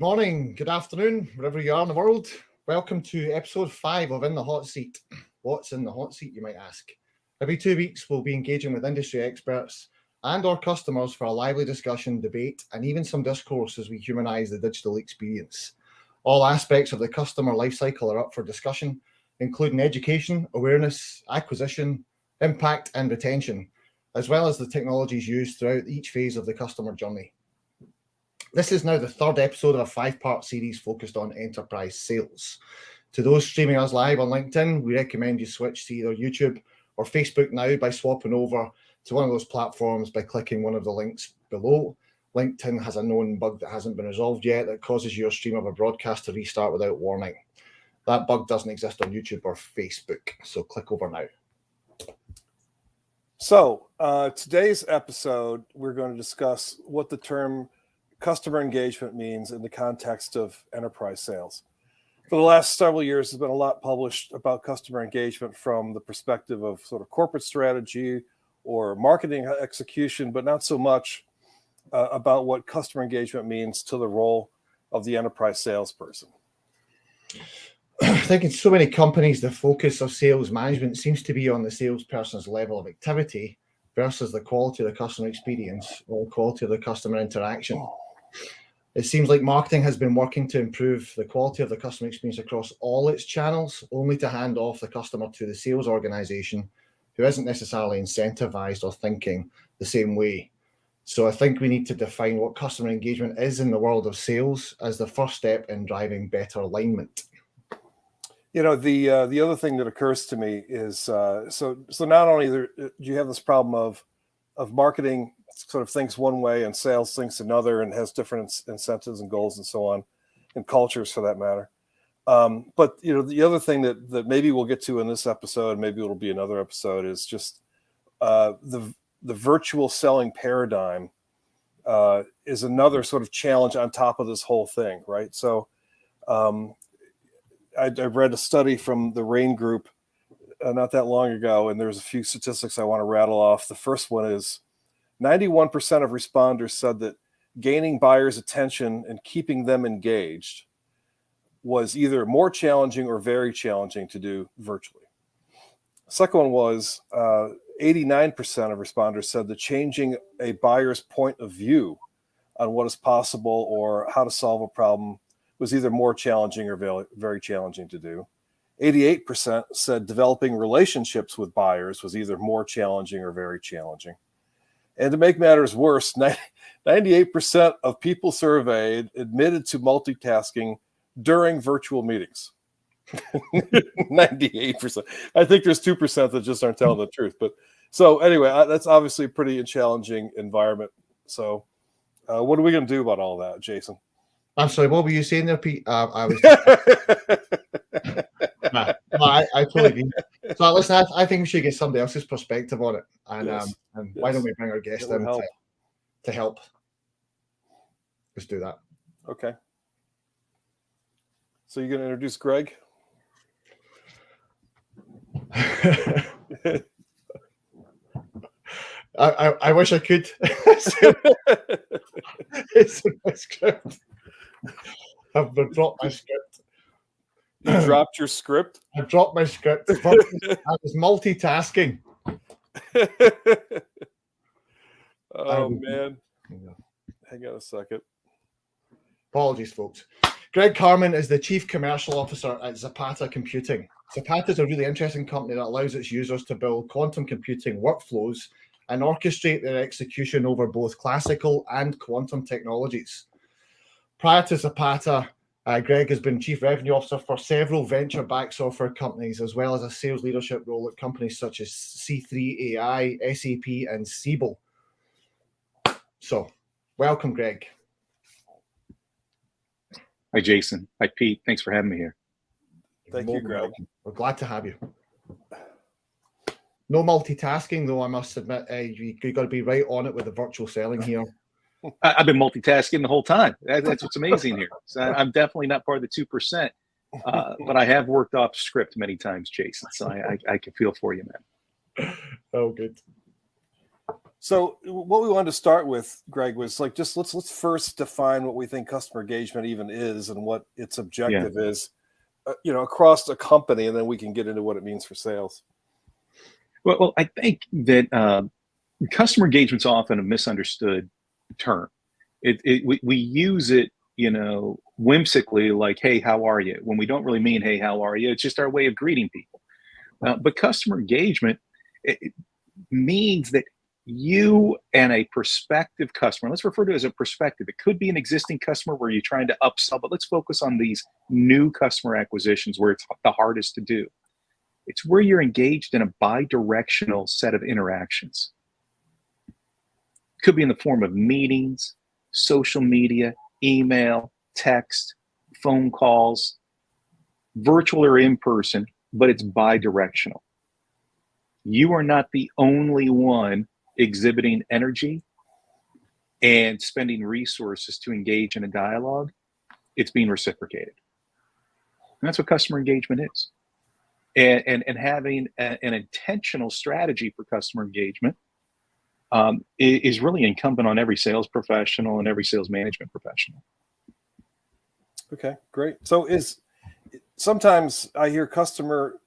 Good morning, good afternoon, wherever you are in the world. Welcome to episode 5 of In the Hot Seat. What's in the hot seat, you might ask? Every 2 weeks, we'll be engaging with industry experts and our customers for a lively discussion, debate, and even some discourse as we humanize the digital experience. All aspects of the customer lifecycle are up for discussion, including education, awareness, acquisition, impact, and retention, as well as the technologies used throughout each phase of the customer journey. This is now the third episode of a 5-part series focused on enterprise sales. To those streaming us live on LinkedIn, we recommend you switch to either YouTube or Facebook now by swapping over to one of those platforms by clicking one of the links below. LinkedIn has a known bug that hasn't been resolved yet that causes your stream of a broadcast to restart without warning. That bug doesn't exist on YouTube or Facebook, so click over now. So today's episode, we're going to discuss what the term customer engagement means in the context of enterprise sales. For the last several years, there's been a lot published about customer engagement from the perspective of sort of corporate strategy or marketing execution, but not so much about what customer engagement means to the role of the enterprise salesperson. I think in so many companies, the focus of sales management seems to be on the salesperson's level of activity versus the quality of the customer experience or quality of the customer interaction. It seems like marketing has been working to improve the quality of the customer experience across all its channels, only to hand off the customer to the sales organization, who isn't necessarily incentivized or thinking the same way. So I think we need to define what customer engagement is in the world of sales as the first step in driving better alignment. You know, the other thing that occurs to me is so not only do you have this problem of marketing sort of thinks one way and sales thinks another and has different incentives and goals and so on, and cultures for that matter. But you know, the other thing that maybe we'll get to in this episode, maybe it'll be another episode, is just the virtual selling paradigm is another sort of challenge on top of this whole thing, right? So I read a study from the Rain Group not that long ago, and there's a few statistics I want to rattle off. The first one is 91% of responders said that gaining buyers' attention and keeping them engaged was either more challenging or very challenging to do virtually. The second one was 89% of responders said that changing a buyer's point of view on what is possible or how to solve a problem was either more challenging or very challenging to do. 88% said developing relationships with buyers was either more challenging or very challenging. And to make matters worse, 98% of people surveyed admitted to multitasking during virtual meetings. 98%. I think there's 2% that just aren't telling the truth. But so anyway, that's obviously a pretty challenging environment. So what are we going to do about all that, Jason? I'm sorry, what were you saying there, Pete? I was. I totally agree. So listen, I think we should get somebody else's perspective on it, and Yes. Why don't we bring our guest in to help? Let's do that. Okay. So you're going to introduce Gregg? I wish I could. It's in my script. I've dropped my script. You dropped your script? I dropped my script. I was multitasking. Oh, man. Hang on a second. Apologies, folks. Gregg Carman is the Chief Commercial Officer at Zapata Computing. Zapata is a really interesting company that allows its users to build quantum computing workflows and orchestrate their execution over both classical and quantum technologies. Prior to Zapata, Gregg has been Chief Revenue Officer for several venture-backed software companies, as well as a sales leadership role at companies such as C3 AI, SAP, and Siebel. So, welcome, Gregg. Hi, Jason. Hi, Pete. Thanks for having me here. Thank you, Gregg. We're glad to have you. No multitasking, though, I must admit. You've got to be right on it with the virtual selling here. I've been multitasking the whole time. That's what's amazing here. So I'm definitely not part of the 2%, but I have worked off script many times, Jason. So I can feel for you, man. Oh, good. So what we wanted to start with, Greg, was like just let's first define what we think customer engagement even is and what its objective is, across a company, and then we can get into what it means for sales. Well, I think that customer engagement's often a misunderstood term. We use it, whimsically, like, "Hey, how are you?" When we don't really mean, "Hey, how are you?" It's just our way of greeting people. But customer engagement, it means that you and a prospective customer, let's refer to it as a prospective. It could be an existing customer where you're trying to upsell, but let's focus on these new customer acquisitions where it's the hardest to do. It's where you're engaged in a bi-directional set of interactions. Could be in the form of meetings, social media, email, text, phone calls, virtual or in person, but it's bi-directional. You are not the only one exhibiting energy and spending resources to engage in a dialogue. It's being reciprocated. And that's what customer engagement is. And having an intentional strategy for customer engagement is really incumbent on every sales professional and every sales management professional. Okay, great. So sometimes I hear customer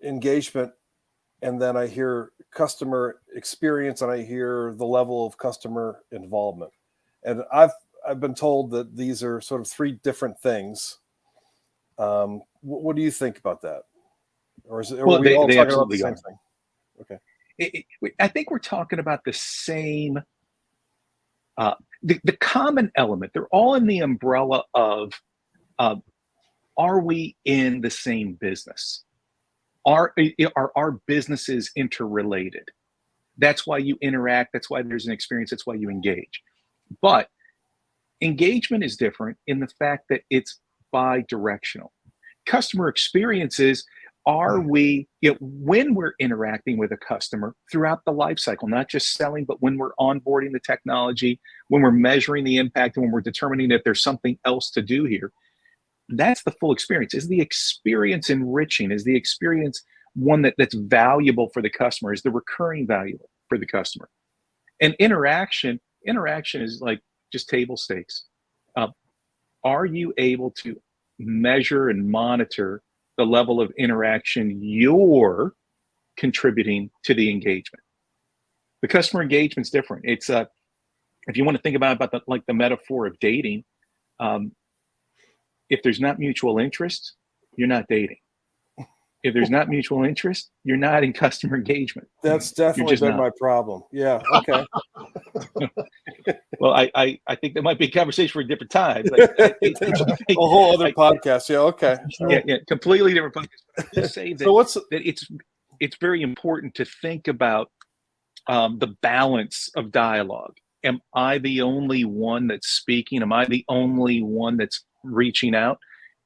engagement, and then I hear customer experience, and I hear the level of customer involvement. And I've been told that these are sort of three different things. What do you think about that? Or are we all talking about the same thing? Okay. I think we're talking about the same, the common element. They're all in the umbrella of, are we in the same business? Are our businesses interrelated? That's why you interact. That's why there's an experience. That's why you engage. But engagement is different in the fact that it's bi-directional. Customer experiences, are we, when we're interacting with a customer throughout the life cycle, not just selling, but when we're onboarding the technology, when we're measuring the impact, and when we're determining if there's something else to do here, that's the full experience. Is the experience enriching? Is the experience one that's valuable for the customer? Is the recurring value for the customer? And interaction is like just table stakes. Are you able to measure and monitor the level of interaction you're contributing to the engagement? The customer engagement's different. It's if you want to think about the metaphor of dating, if there's not mutual interest, you're not dating. If there's not mutual interest, you're not in customer engagement. That's definitely been my problem. Yeah. Okay. Well, I think that might be a conversation for a different time. But a whole other podcast. Yeah. Okay. Yeah. Completely different podcast. But I just say that, it's very important to think about the balance of dialogue. Am I the only one that's speaking? Am I the only one that's reaching out?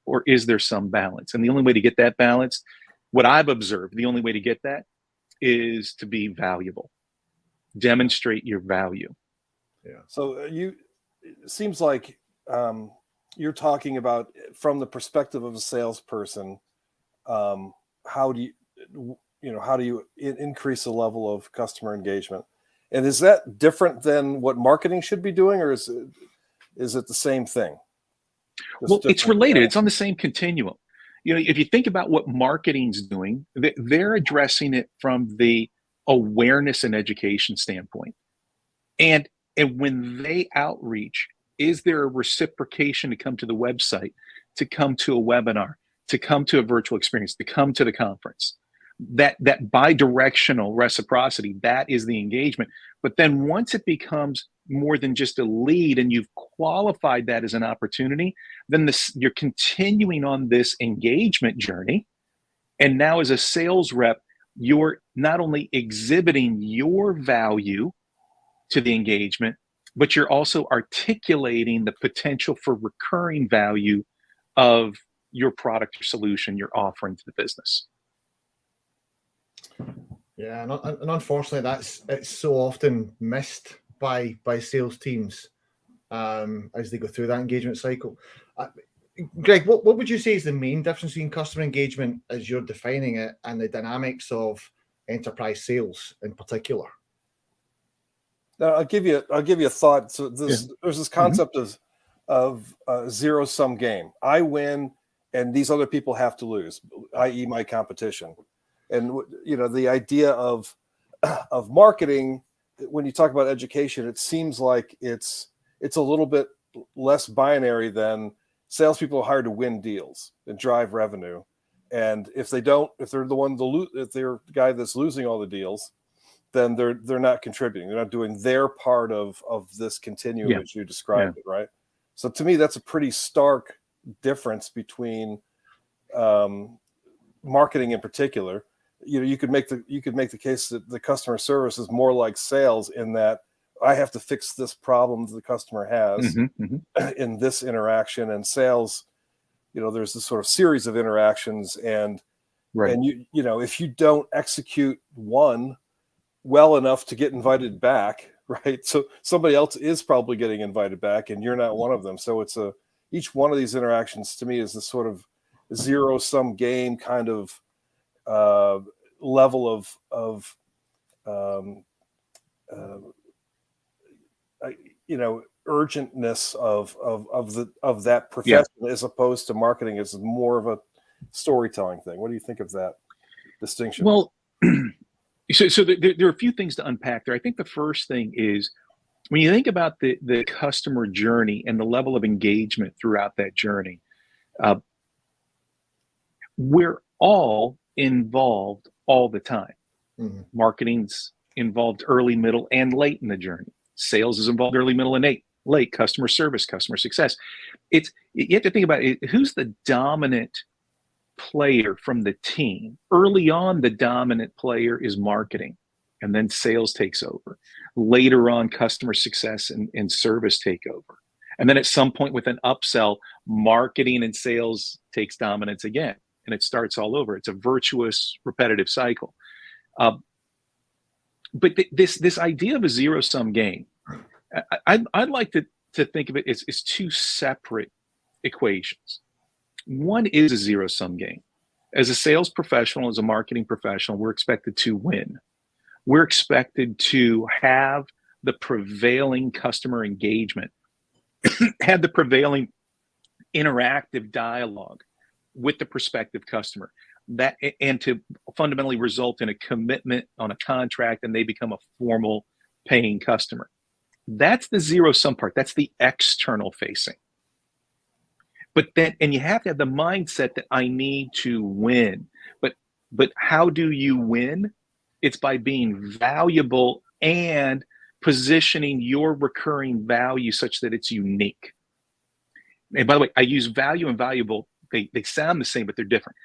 Or is there some balance? And the only way to get that balance, what I've observed, the only way to get that is to be valuable. Demonstrate your value. Yeah. So it seems like you're talking about, from the perspective of a salesperson, how do you increase the level of customer engagement? And is that different than what marketing should be doing, or is it the same thing? Well, it's related. It's on the same continuum. If you think about what marketing's doing, they're addressing it from the awareness and education standpoint. And when they outreach, is there a reciprocation to come to the website, to come to a webinar, to come to a virtual experience, to come to the conference? That bi-directional reciprocity, that is the engagement. But then once it becomes more than just a lead and you've qualified that as an opportunity, then you're continuing on this engagement journey. And now as a sales rep, you're not only exhibiting your value to the engagement, but you're also articulating the potential for recurring value of your product or solution you're offering to the business. Yeah, and unfortunately, it's so often missed by sales teams as they go through that engagement cycle. Greg, what would you say is the main difference between customer engagement as you're defining it and the dynamics of enterprise sales in particular? Now, I'll give you a thought. So there's this concept of zero sum game. I win, and these other people have to lose, i.e., my competition. And the idea of marketing, when you talk about education, it seems like it's a little bit less binary than salespeople are hired to win deals and drive revenue. And if they're the guy that's losing all the deals, then they're not contributing. They're not doing their part of this continuum as you described it, right? So to me, that's a pretty stark difference between marketing in particular. You could make the case that the customer service is more like sales in that I have to fix this problem the customer has in this interaction, and sales, there's this sort of series of interactions, and if you don't execute one well enough to get invited back, right? So somebody else is probably getting invited back, and you're not one of them. So it's each one of these interactions to me is this sort of zero sum game kind of level of urgentness of that profession, as opposed to marketing is more of a storytelling thing. What do you think of that distinction? Well, so there are a few things to unpack there. I think the first thing is, when you think about the customer journey and the level of engagement throughout that journey, we're all involved all the time. Marketing's involved early, middle, and late in the journey. Sales is involved early, middle, and late. Customer service, customer success. You have to think about it. Who's the dominant player from the team? Early on, the dominant player is marketing, and then sales takes over. Later on, customer success and service take over. And then at some point with an upsell, marketing and sales takes dominance again, and it starts all over. It's a virtuous, repetitive cycle. But this idea of a zero-sum game, I'd like to think of it as two separate equations. One is a zero-sum game. As a sales professional, as a marketing professional, we're expected to win. We're expected to have the prevailing customer engagement, have the prevailing interactive dialogue with the prospective customer, and to fundamentally result in a commitment on a contract, and they become a formal paying customer. That's the zero-sum part. That's the external facing. But you have to have the mindset that I need to win. But how do you win? It's by being valuable and positioning your recurring value such that it's unique. And by the way, I use value and valuable. They sound the same, but they're different.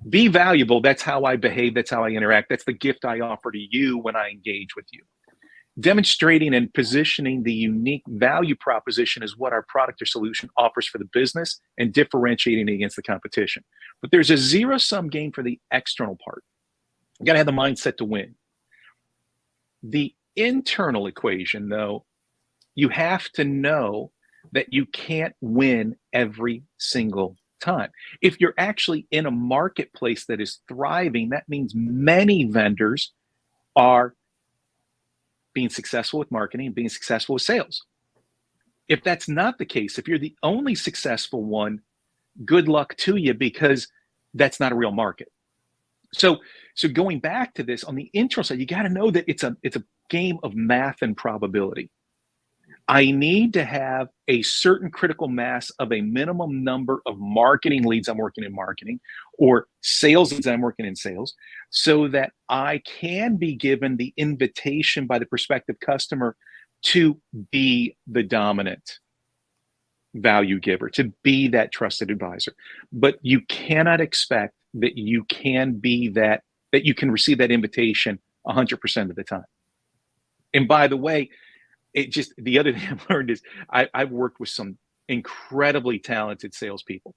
Be valuable. That's how I behave. That's how I interact. That's the gift I offer to you when I engage with you. Demonstrating and positioning the unique value proposition is what our product or solution offers for the business, and differentiating against the competition. But there's a zero-sum game for the external part. You got to have the mindset to win. The internal equation, though, you have to know that you can't win every single time. If you're actually in a marketplace that is thriving, that means many vendors are being successful with marketing and being successful with sales. If that's not the case, if you're the only successful one, good luck to you, because that's not a real market. So going back to this, on the internal side, you got to know that it's a game of math and probability. I need to have a certain critical mass of a minimum number of marketing leads I'm working in marketing, or sales leads I'm working in sales, so that I can be given the invitation by the prospective customer to be the dominant value giver, to be that trusted advisor. But you cannot expect that you can be that you can receive that invitation 100% of the time. And by the way, the other thing I've learned is I've worked with some incredibly talented salespeople.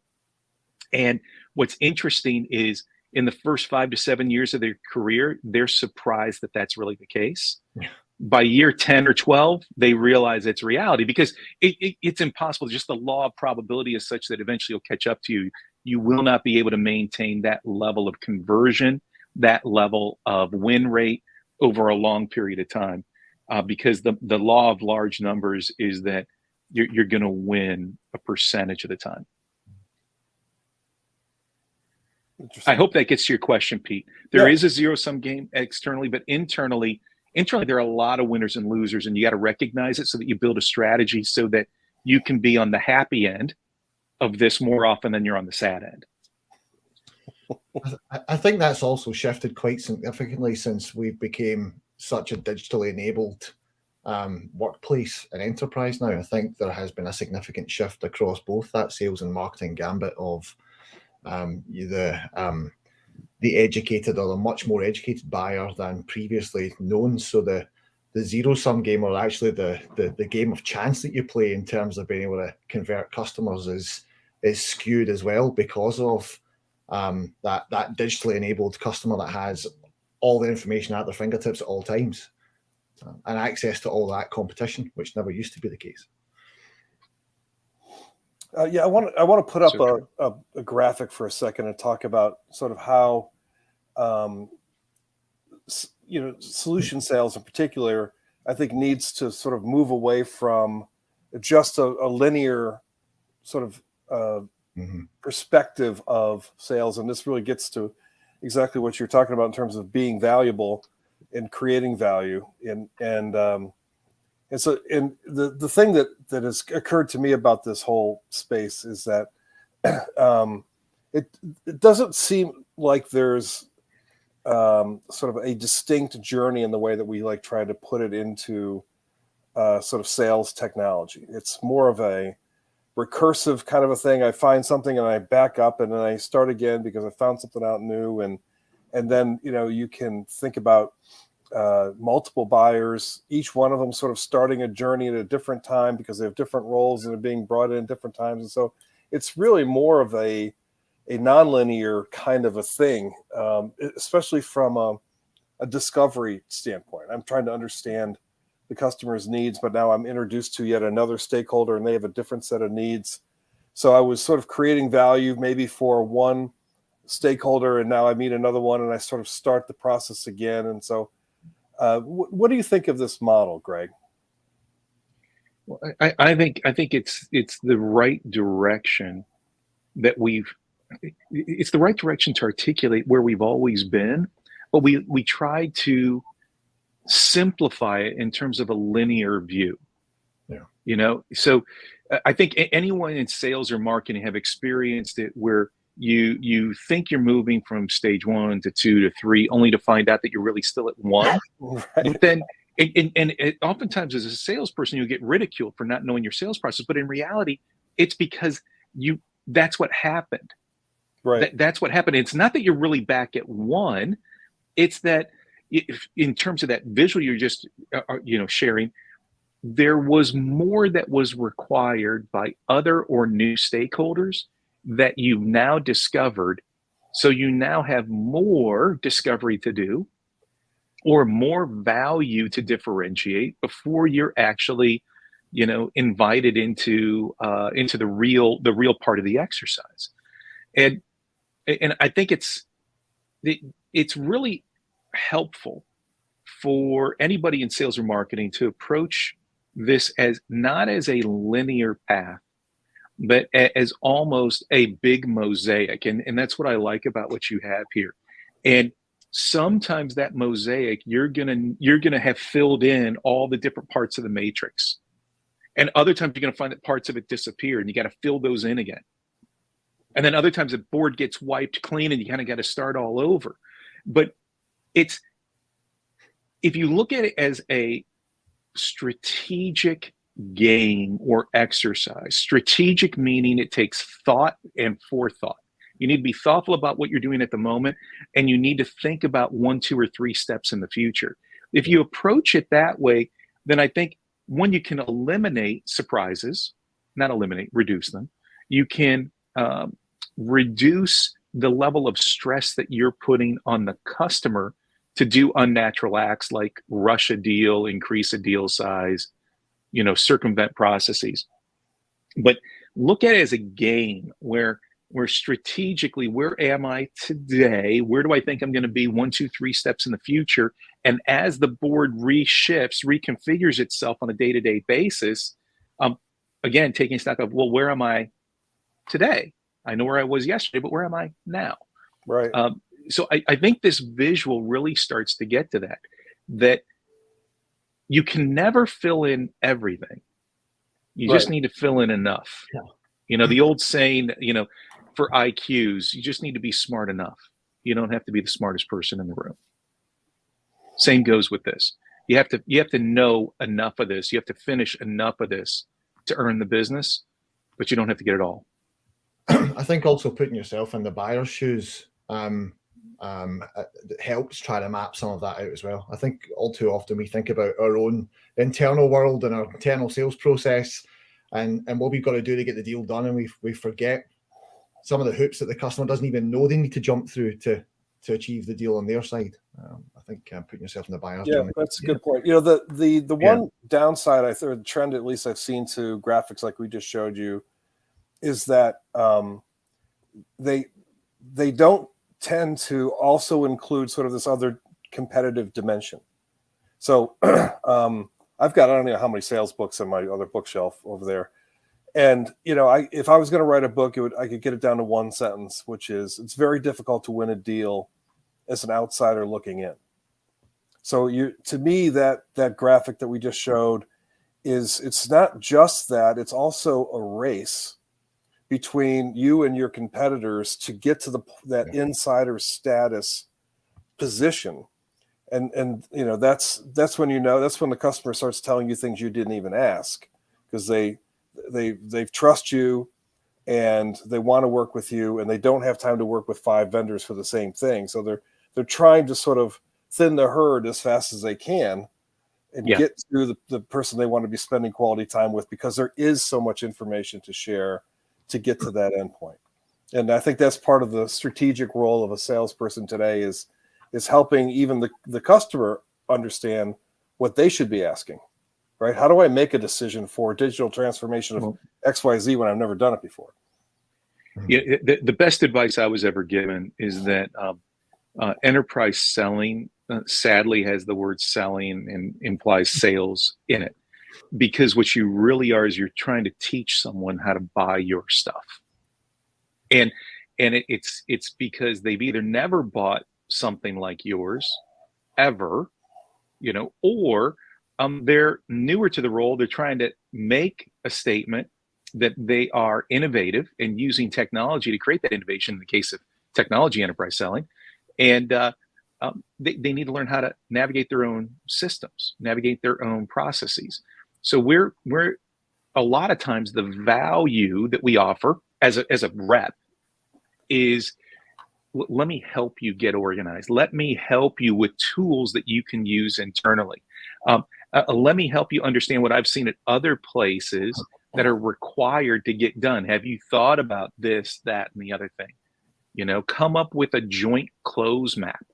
And what's interesting is, in the first 5 to 7 years of their career, they're surprised that that's really the case. Yeah. By year 10 or 12, they realize it's reality, because it's impossible. Just the law of probability is such that eventually it'll catch up to you. You will not be able to maintain that level of conversion, that level of win rate over a long period of time. because the law of large numbers is that you're going to win a percentage of the time. I hope that gets to your question, Pete. There is a zero-sum game externally, but internally there are a lot of winners and losers, and you got to recognize it so that you build a strategy so that you can be on the happy end of this more often than you're on the sad end. I think that's also shifted quite significantly since we became such a digitally enabled workplace and enterprise now. I think there has been a significant shift across both that sales and marketing gambit of the educated or the much more educated buyer than previously known. So the zero-sum game, or actually the game of chance that you play in terms of being able to convert customers, is skewed as well because of that digitally enabled customer that has all the information at their fingertips at all times and access to all that competition, which never used to be the case. I want to put up a graphic for a second and talk about sort of how solution sales in particular, I think, needs to sort of move away from just a linear sort of perspective of sales, and this really gets to exactly what you're talking about in terms of being valuable and creating value. And so the thing that has occurred to me about this whole space is that it doesn't seem like there's sort of a distinct journey in the way that we like try to put it into sort of sales technology. It's more of a recursive kind of a thing. I find something and I back up and then I start again because I found something out new, and then you can think about multiple buyers, each one of them sort of starting a journey at a different time because they have different roles and they're being brought in at different times. And so it's really more of a nonlinear kind of a thing, especially from a discovery standpoint. I'm trying to understand the customer's needs, but now I'm introduced to yet another stakeholder and they have a different set of needs. So I was sort of creating value maybe for one stakeholder, and now I meet another one and I sort of start the process again. And so what do you think of this model, Gregg? Well, I think it's the right direction that it's the right direction to articulate where we've always been, but we try to simplify it in terms of a linear view. So I think anyone in sales or marketing have experienced it where you think you're moving from stage 1 to 2 to 3 only to find out that you're really still at 1. Right. But then oftentimes as a salesperson you get ridiculed for not knowing your sales process, but in reality it's because that's what happened. Right. That's what happened. It's not that you're really back at 1. It's that in terms of that visual you're just sharing, there was more that was required by other or new stakeholders that you've now discovered. So you now have more discovery to do or more value to differentiate before you're actually invited into the real part of the exercise. And I think it's really helpful for anybody in sales or marketing to approach this as not as a linear path, but as almost a big mosaic. And that's what I like about what you have here. And sometimes that mosaic, you're gonna have filled in all the different parts of the matrix. And other times you're gonna find that parts of it disappear and you gotta fill those in again. And then other times the board gets wiped clean and you kind of got to start all over. But if you look at it as a strategic game or exercise, strategic meaning it takes thought and forethought. You need to be thoughtful about what you're doing at the moment, and you need to think about 1, 2, or 3 steps in the future. If you approach it that way, then I think you can eliminate surprises, reduce them. You can reduce the level of stress that you're putting on the customer to do unnatural acts like rush a deal, increase a deal size, circumvent processes. But look at it as a game where where strategically, where am I today? Where do I think I'm going to be 1, 2, 3 steps in the future? And as the board reshifts, reconfigures itself on a day-to-day basis, again, taking stock of, well, where am I today? I know where I was yesterday, but where am I now? Right. So I think this visual really starts to get to that you can never fill in everything. You just need to fill in enough. Yeah. You know, the old saying, you know, for IQs, you just need to be smart enough. You don't have to be the smartest person in the room. Same goes with this. You have to know enough of this. You have to finish enough of this to earn the business, but you don't have to get it all. I think also putting yourself in the buyer's shoes helps try to map some of that out as well. I think all too often we think about our own internal world and our internal sales process and what we've got to do to get the deal done, and we forget some of the hoops that the customer doesn't even know they need to jump through to achieve the deal on their side. I think putting yourself in the buyer's Yeah, that's a good point. You know, the one downside, I think, the trend at least I've seen to graphics like we just showed you, is that they don't tend to also include sort of this other competitive dimension. So I've got, I don't know how many sales books on my other bookshelf over there. And, you know, if I was going to write a book, I could get it down to one sentence, which is, it's very difficult to win a deal as an outsider looking in. So to me, that graphic that we just showed it's not just that, it's also a race between you and your competitors to get to that insider status position. And you know, that's when the customer starts telling you things you didn't even ask, because they trust you and they want to work with you, and they don't have time to work with 5 vendors for the same thing. So they're trying to sort of thin the herd as fast as they can and get to the person they want to be spending quality time with, because there is so much information to share to get to that endpoint. And I think that's part of the strategic role of a salesperson today is helping even the customer understand what they should be asking, right? How do I make a decision for digital transformation of XYZ when I've never done it before? Yeah, the best advice I was ever given is that enterprise selling sadly has the word selling and implies sales in it, because what you really are is you're trying to teach someone how to buy your stuff, and it's because they've either never bought something like yours ever, you know, or they're newer to the role. They're trying to make a statement that they are innovative and using technology to create that innovation in the case of technology enterprise selling. And they need to learn how to navigate their own systems, navigate their own processes. So we're a lot of times the value that we offer as a rep is, let me help you get organized. Let me help you with tools that you can use internally. Let me help you understand what I've seen at other places that are required to get done. Have you thought about this, that, and the other thing? You know, come up with a joint close map.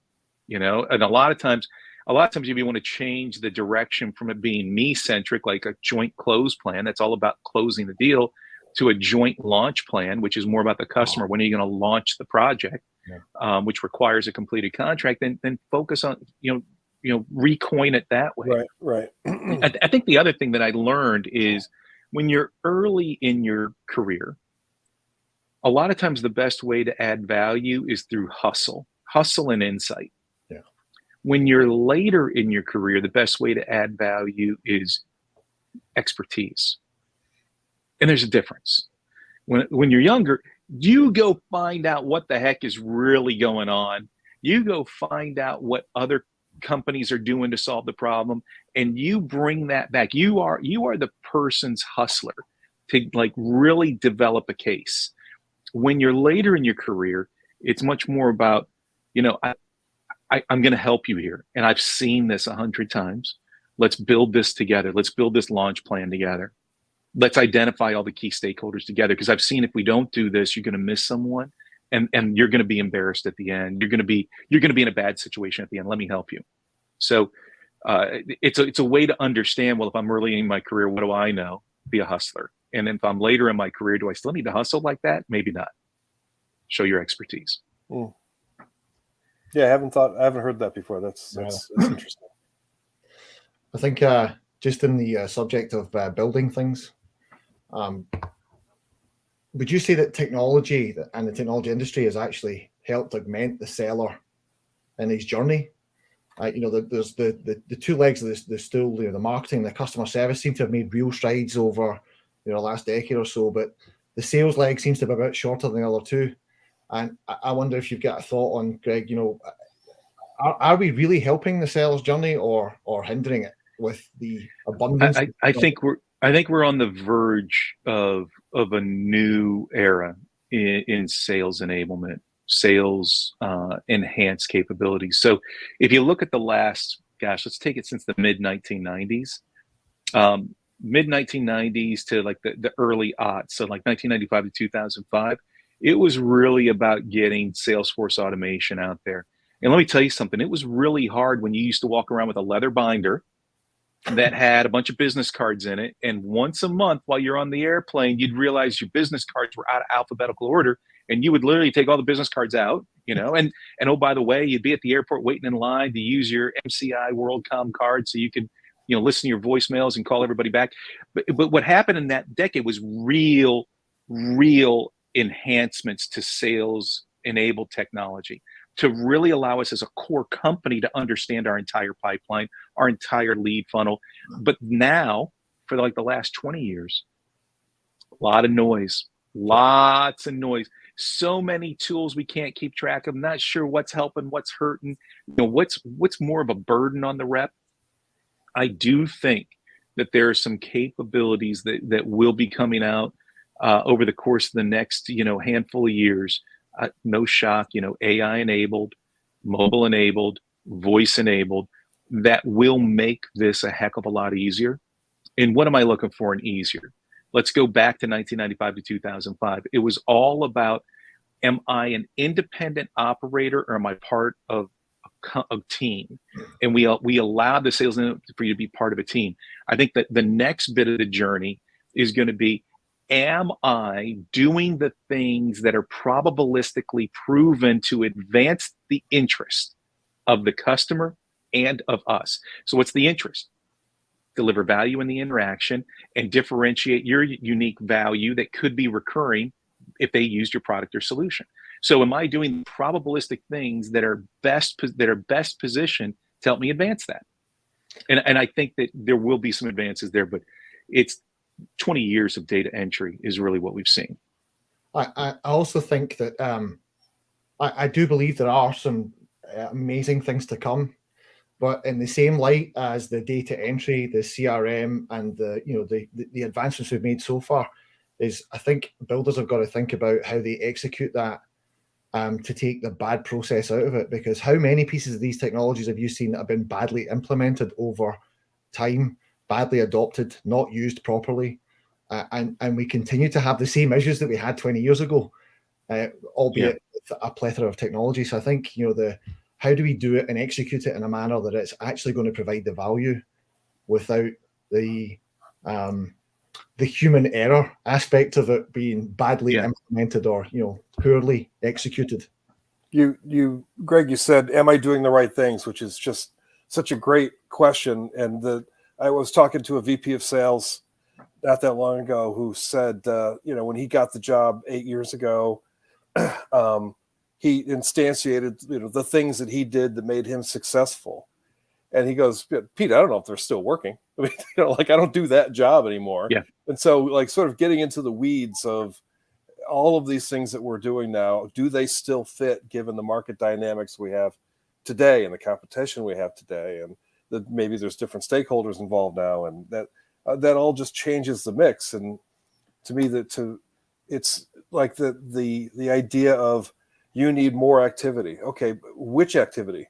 You know, and a lot of times if you want to change the direction from it being me-centric, like a joint close plan, that's all about closing the deal, to a joint launch plan, which is more about the customer. When are you going to launch the project, which requires a completed contract? Then focus on, recoin it that way. Right. I think the other thing that I learned is when you're early in your career, a lot of times the best way to add value is through hustle and insight. Yeah. When you're later in your career, the best way to add value is expertise. And there's a difference. When you're younger, you go find out what the heck is really going on. You go find out what other companies are doing to solve the problem, and you bring that back. You are the person's hustler to like really develop a case. When you're later in your career, it's much more about, I'm going to help you here. And I've seen this 100 times. Let's build this together. Let's build this launch plan together. Let's identify all the key stakeholders together. Because I've seen if we don't do this, you're going to miss someone, and you're going to be embarrassed at the end. You're going to be in a bad situation at the end. Let me help you. So it's a way to understand, well, if I'm early in my career, what do I know? Be a hustler. And if I'm later in my career, do I still need to hustle like that? Maybe not. show your expertise. Mm. Yeah, I haven't heard that before. That's interesting. I think just in the subject of building things, would you say that technology and the technology industry has actually helped augment the seller in his journey? There's the two legs of the stool. The marketing, the customer service seem to have made real strides over the last decade or so, but the sales leg seems to be a bit shorter than the other two. And I wonder if you've got a thought on, Greg. Are we really helping the seller's journey or hindering it with the abundance? I think we're on the verge of a new era in sales enablement, sales enhanced capabilities. So if you look at the last, let's take it since the mid 1990s, mid 1990s to like the early aughts, so like 1995 to 2005, it was really about getting Salesforce automation out there. And let me tell you something, it was really hard when you used to walk around with a leather binder that had a bunch of business cards in it. And once a month while you're on the airplane, you'd realize your business cards were out of alphabetical order. And you would literally take all the business cards out, and oh, by the way, you'd be at the airport waiting in line to use your MCI WorldCom card so you could, listen to your voicemails and call everybody back. But what happened in that decade was real enhancements to sales enabled technology to really allow us as a core company to understand our entire pipeline, our entire lead funnel. But now, for like the last 20 years, lots of noise, so many tools we can't keep track of. I'm not sure what's helping, what's hurting, what's more of a burden on the rep. I do think that there are some capabilities that will be coming out over the course of the next, handful of years. No shock, AI enabled, mobile enabled, voice enabled, that will make this a heck of a lot easier. And what am I looking for in easier? Let's go back to 1995 to 2005. It was all about, am I an independent operator or am I part of a team? And we allowed the sales for you to be part of a team. I think that the next bit of the journey is going to be, am I doing the things that are probabilistically proven to advance the interest of the customer and of us? So what's the interest? Deliver value in the interaction and differentiate your unique value that could be recurring if they used your product or solution. So am I doing probabilistic things that are best positioned to help me advance that? And I think that there will be some advances there, but it's 20 years of data entry is really what we've seen. I also think that I do believe there are some amazing things to come, but in the same light as the data entry, the CRM, and the advancements we've made so far, is I think builders have got to think about how they execute that to take the bad process out of it. Because how many pieces of these technologies have you seen that have been badly implemented over time, badly adopted, not used properly, and we continue to have the same issues that we had 20 years ago, albeit with a plethora of technology. So I think how do we do it and execute it in a manner that it's actually going to provide the value without the human error aspect of it being badly implemented or poorly executed. Greg, you said, am I doing the right things, which is just such a great question. And I was talking to a VP of sales not that long ago who said, when he got the job 8 years ago, he instantiated the things that he did that made him successful. And he goes, Pete, I don't know if they're still working. I mean, I don't do that job anymore. Yeah. And so sort of getting into the weeds of all of these things that we're doing now, do they still fit given the market dynamics we have today and the competition we have today? And that maybe there's different stakeholders involved now, and that all just changes the mix. And to me, it's like the idea of you need more activity. Okay, which activity?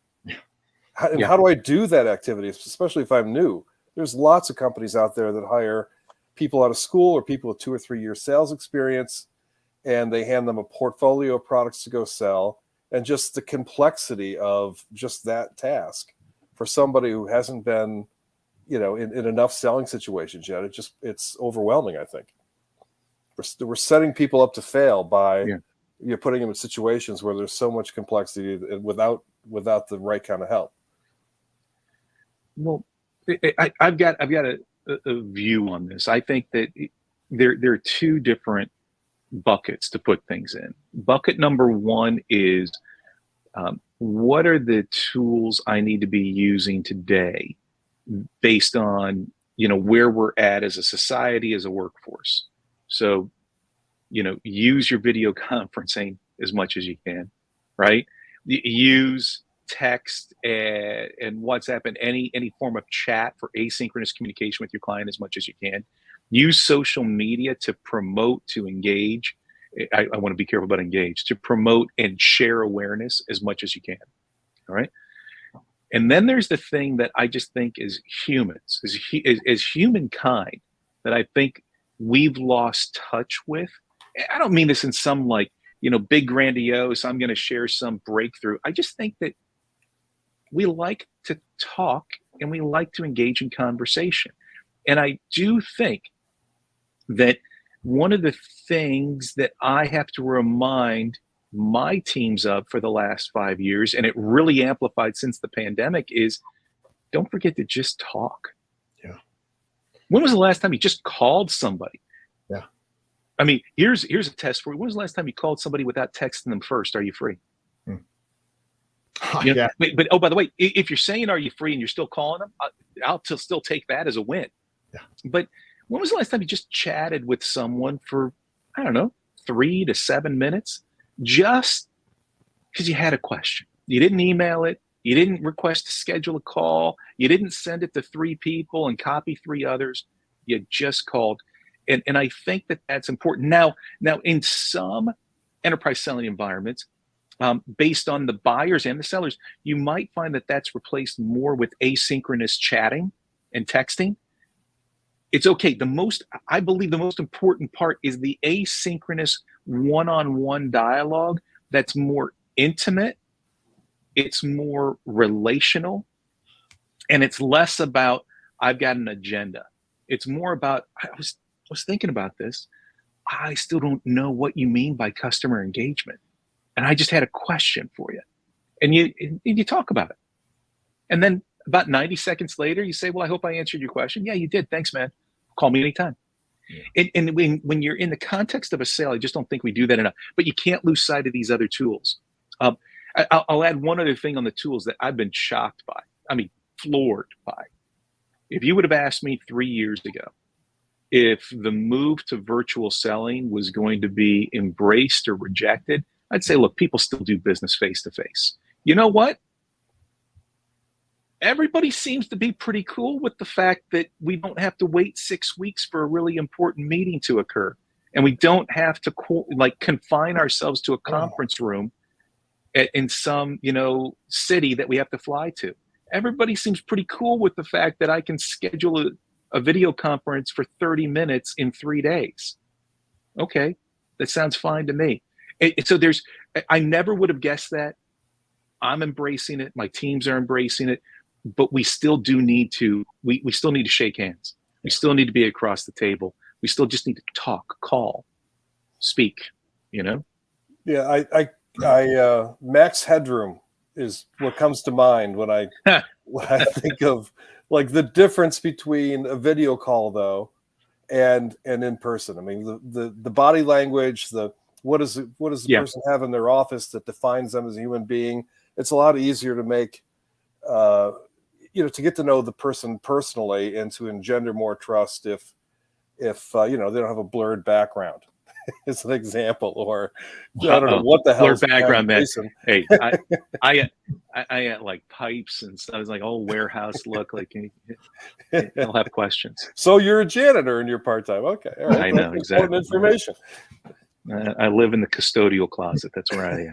How do I do that activity, especially if I'm new? There's lots of companies out there that hire people out of school or people with 2 or 3 years sales experience, and they hand them a portfolio of products to go sell. And just the complexity of just that task for somebody who hasn't been, in enough selling situations yet, it's overwhelming. I think we're setting people up to fail by you're putting them in situations where there's so much complexity without the right kind of help. Well, I've got a view on this. I think that there are two different buckets to put things in. Bucket number one is what are the tools I need to be using today based on, where we're at as a society, as a workforce. So, use your video conferencing as much as you can, right? Use text and WhatsApp and any form of chat for asynchronous communication with your client as much as you can. Use social media to promote, to engage. I want to be careful about engage, to promote and share awareness as much as you can. All right. And then there's the thing that I just think is humans, as humankind, that I think we've lost touch with. I don't mean this in some big grandiose, I'm going to share some breakthrough. I just think that we like to talk and we like to engage in conversation. And I do think that one of the things that I have to remind my teams of for the last 5 years, and it really amplified since the pandemic, is don't forget to just talk. Yeah. When was the last time you just called somebody? Yeah. I mean, here's a test for you. When was the last time you called somebody without texting them first? Are you free? Yeah. But oh, by the way, if you're saying are you free and you're still calling them, I'll still take that as a win. Yeah. But when was the last time you just chatted with someone for, I don't know, 3 to 7 minutes, just because you had a question? You didn't email it. You didn't request to schedule a call. You didn't send it to 3 people and copy 3 others. You just called. And I think that that's important. Now, in some enterprise selling environments, based on the buyers and the sellers, you might find that that's replaced more with asynchronous chatting and texting. It's okay. I believe the most important part is the asynchronous one-on-one dialogue that's more intimate, it's more relational, and it's less about, I've got an agenda. It's more about, I was thinking about this. I still don't know what you mean by customer engagement. And I just had a question for you. And you talk about it. And then about 90 seconds later, you say, well, I hope I answered your question. Yeah, you did. Thanks, man. Call me anytime. Yeah. And when you're in the context of a sale, I just don't think we do that enough. But you can't lose sight of these other tools. I'll add one other thing on the tools that I've been shocked by. I mean, floored by. If you would have asked me 3 years ago if the move to virtual selling was going to be embraced or rejected, I'd say, look, people still do business face-to-face. You know what? Everybody seems to be pretty cool with the fact that we don't have to wait 6 weeks for a really important meeting to occur. And we don't have to confine ourselves to a conference room in some, city that we have to fly to. Everybody seems pretty cool with the fact that I can schedule a video conference for 30 minutes in 3 days. Okay, that sounds fine to me. So I never would have guessed that. I'm embracing it. My teams are embracing it, but we still do need to, we still need to shake hands. We still need to be across the table. We still just need to talk, call, speak, Yeah. I max headroom is what comes to mind when I think of the difference between a video call though and in person. I mean, the body language, what does the person have in their office that defines them as a human being? It's a lot easier to make, to get to know the person personally and to engender more trust if they don't have a blurred background, as an example, or I don't know what the hell blurred background, man. Hey, I had like pipes and stuff. It's like all warehouse look. Like I'll have questions. So you're a janitor in your part time. Okay, all right. I know exactly. Important information. I live in the custodial closet. That's where I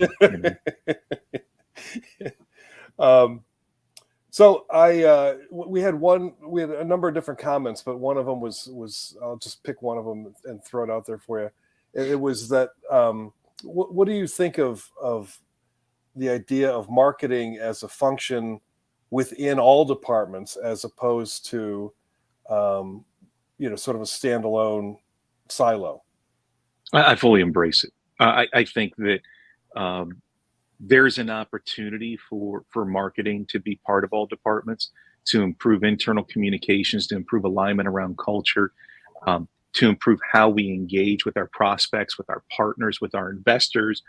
am. So we had a number of different comments, but one of them was I'll just pick one of them and throw it out there for you. It was that what do you think of the idea of marketing as a function within all departments as opposed to sort of a standalone silo? I fully embrace it. I think that there's an opportunity for marketing to be part of all departments, to improve internal communications, to improve alignment around culture, to improve how we engage with our prospects, with our partners, with our investors.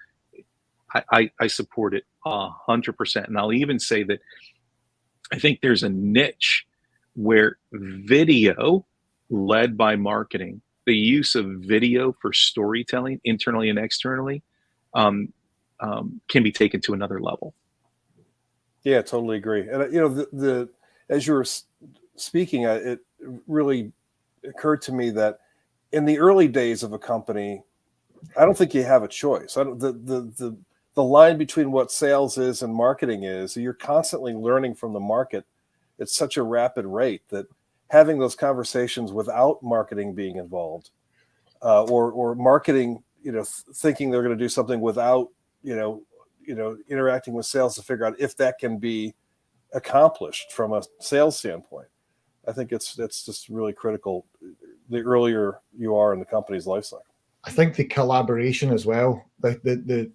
I support it 100%. And I'll even say that I think there's a niche where video, led by marketing, the use of video for storytelling internally and externally, can be taken to another level. Yeah, totally agree. And the as you were speaking, it really occurred to me that in the early days of a company, I don't think you have a choice. The line between what sales is and marketing is, you're constantly learning from the market at such a rapid rate that having those conversations without marketing being involved, or marketing, thinking they're going to do something without, interacting with sales to figure out if that can be accomplished from a sales standpoint. I think it's just really critical the earlier you are in the company's life cycle. I think the collaboration as well, the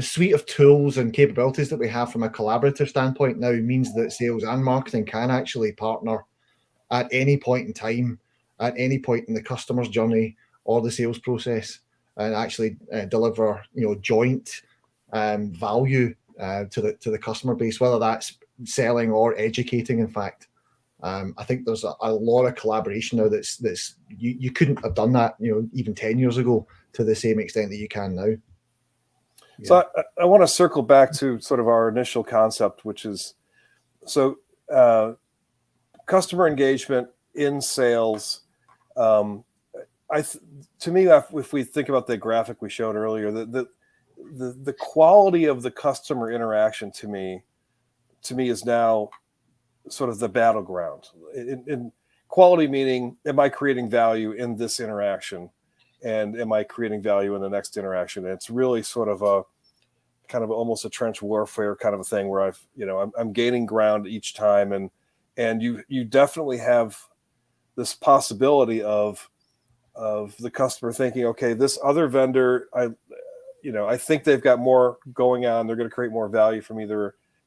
suite of tools and capabilities that we have from a collaborative standpoint now means that sales and marketing can actually partner at any point in time, at any point in the customer's journey or the sales process, and actually deliver joint value to the customer base, whether that's selling or educating. In fact, I think there's a lot of collaboration now that's you couldn't have done that even 10 years ago to the same extent that you can now. Yeah. So I want to circle back to sort of our initial concept, which is customer engagement in sales. To me, if we think about the graphic we showed earlier, the quality of the customer interaction to me is now sort of the battleground. In quality meaning, am I creating value in this interaction? And am I creating value in the next interaction? And it's really sort of a kind of almost a trench warfare kind of a thing where I'm gaining ground each time, and you definitely have this possibility of the customer thinking, okay, this other vendor, I think they've got more going on. They're going to create more value for me.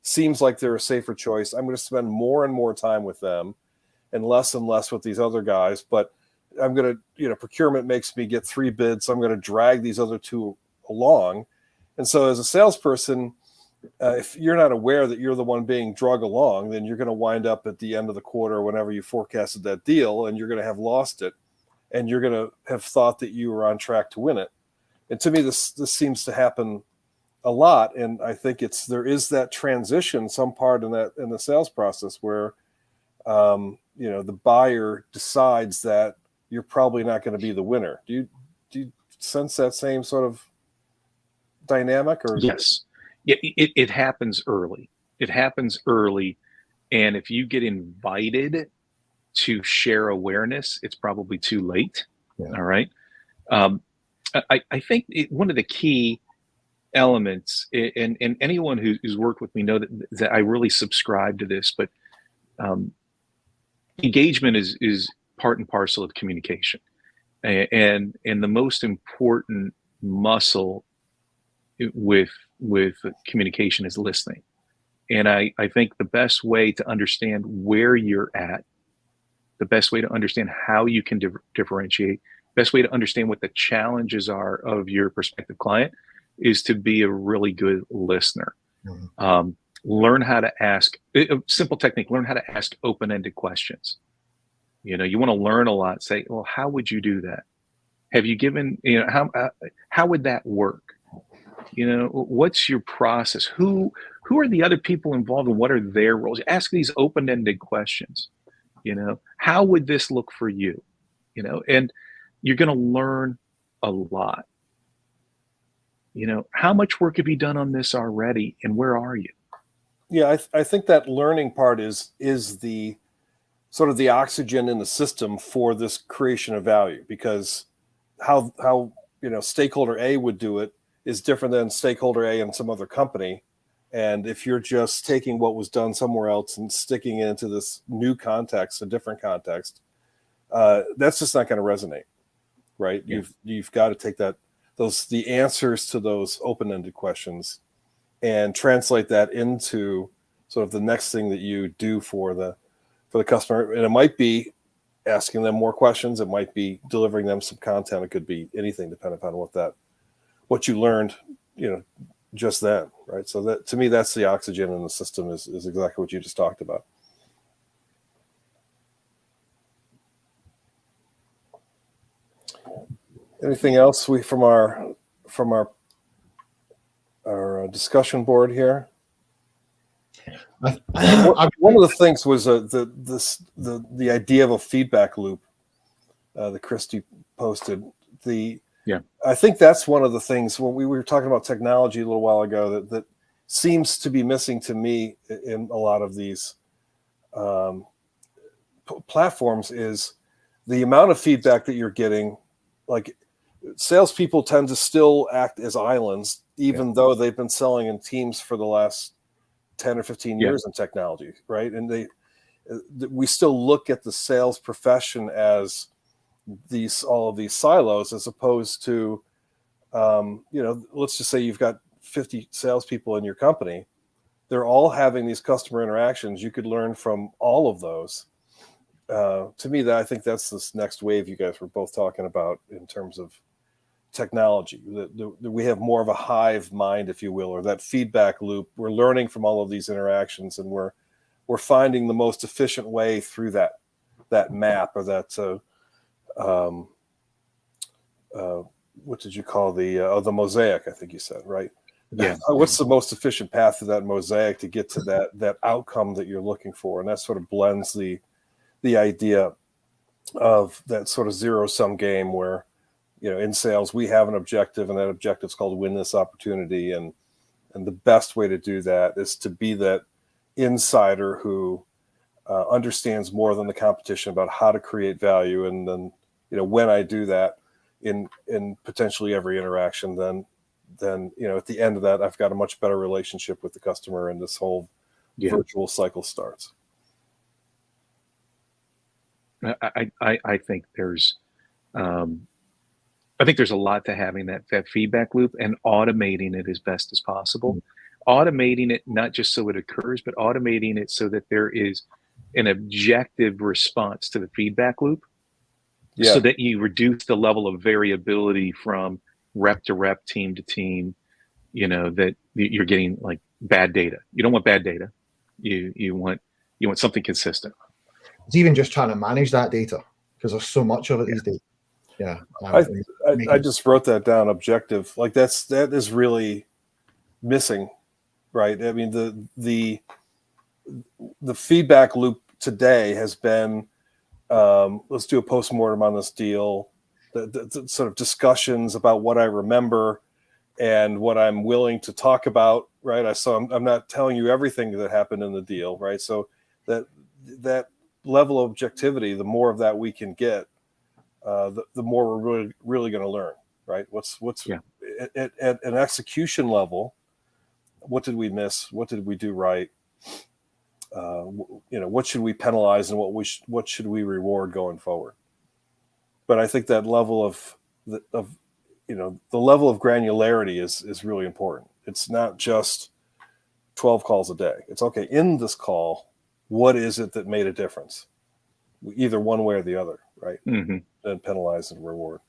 Seems like they're a safer choice. I'm going to spend more and more time with them and less with these other guys, but I'm going to, procurement makes me get 3 bids. So I'm going to drag these other 2 along. And so as a salesperson, if you're not aware that you're the one being drug along, then you're going to wind up at the end of the quarter, whenever you forecasted that deal, and you're going to have lost it. And you're going to have thought that you were on track to win it. And to me, this seems to happen a lot. And I think there is that transition, some part in the sales process where, the buyer decides that you're probably not going to be the winner. Do you sense that same sort of dynamic? Or yes, it happens early. It happens early, and if you get invited to share awareness, it's probably too late. Yeah. All right. I think one of the key elements, and anyone who's worked with me know that I really subscribe to this, but engagement is part and parcel of communication, and the most important muscle with communication is listening. And I think the best way to understand where you're at, the best way to understand how you can differentiate, best way to understand what the challenges are of your prospective client is to be a really good listener. Mm-hmm. Learn how to ask, a simple technique, learn how to ask open-ended questions. You want to learn a lot. Say, well, how would you do that? Have you given, how would that work? What's your process? Who are the other people involved and what are their roles? Ask these open-ended questions. How would this look for you? And you're going to learn a lot. How much work have you done on this already and where are you? Yeah, I think that learning part is the sort of the oxygen in the system for this creation of value, because how stakeholder A would do it is different than stakeholder A in some other company. And if you're just taking what was done somewhere else and sticking it into this new context, a different context, that's just not going to resonate, right? Yeah. You've got to take that the answers to those open-ended questions and translate that into sort of the next thing that you do for the customer. And it might be asking them more questions. It might be delivering them some content. It could be anything, depending upon what you learned, just then, right? So that, to me, that's the oxygen in the system is exactly what you just talked about. Anything else from our discussion board here? One of the things was the idea of a feedback loop that Christy posted. I think that's one of the things when we were talking about technology a little while ago that seems to be missing to me in a lot of these platforms is the amount of feedback that you're getting. Like, salespeople tend to still act as islands, even though they've been selling in teams for the last 10 or 15 years in technology, right? And we still look at the sales profession as all of these silos, as opposed to, let's just say you've got 50 salespeople in your company. They're all having these customer interactions. You could learn from all of those. To me, I think that's this next wave you guys were both talking about in terms of technology. We have more of a hive mind, if you will, or that feedback loop. We're learning from all of these interactions, and we're finding the most efficient way through that map, or that what did you call the mosaic? I think you said, right? Yeah. What's the most efficient path to that mosaic to get to that outcome that you're looking for? And that sort of blends the idea of that sort of zero-sum game where, in sales, we have an objective, and that objective is called win this opportunity. And the best way to do that is to be that insider who understands more than the competition about how to create value. And then, when I do that in potentially every interaction, then at the end of that, I've got a much better relationship with the customer, and this whole virtual cycle starts. I think there's a lot to having that feedback loop and automating it as best as possible. Automating it not just so it occurs, but automating it so that there is an objective response to the feedback loop, so that you reduce the level of variability from rep to rep, team to team. That you're getting like bad data. You don't want bad data. You want something consistent. It's even just trying to manage that data, because there's so much of it these days. Yeah. I just wrote that down. Objective, like that is really missing, right? I mean, the feedback loop today has been, let's do a postmortem on this deal, the sort of discussions about what I remember and what I'm willing to talk about, right? I'm not telling you everything that happened in the deal, right? So that level of objectivity, the more of that we can get, the more we're really going to learn, right? What's at an execution level, what did we miss? What did we do right? What should we penalize, and what should we reward going forward? But I think that level the level of granularity is really important. It's not just 12 calls a day. It's okay, in this call, what is it that made a difference? Either one way or the other, right? Mm-hmm. And penalize and reward.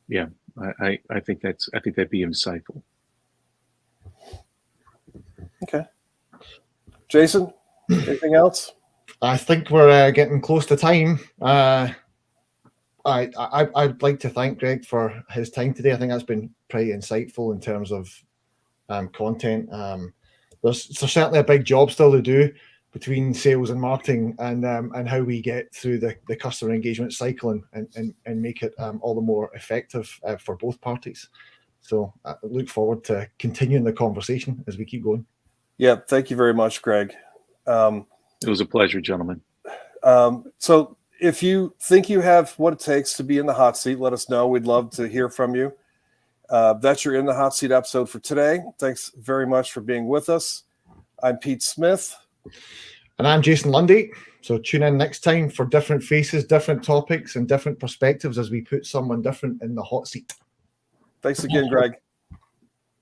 Yeah, I think that'd be insightful. Okay, Jason, anything else? I think we're getting close to time. I'd like to thank Gregg for his time today. I think that's been pretty insightful in terms of content. There's certainly a big job still to do between sales and marketing, and how we get through the customer engagement cycle and make it all the more effective for both parties. So I look forward to continuing the conversation as we keep going. Yeah, thank you very much, Gregg. It was a pleasure, gentlemen. So if you think you have what it takes to be in the hot seat, let us know. We'd love to hear from you. That's your In the Hot Seat episode for today. Thanks very much for being with us. I'm Pete Smith. And I'm Jason Lundy. So tune in next time for different faces, different topics, and different perspectives as we put someone different in the hot seat. Thanks again, Greg.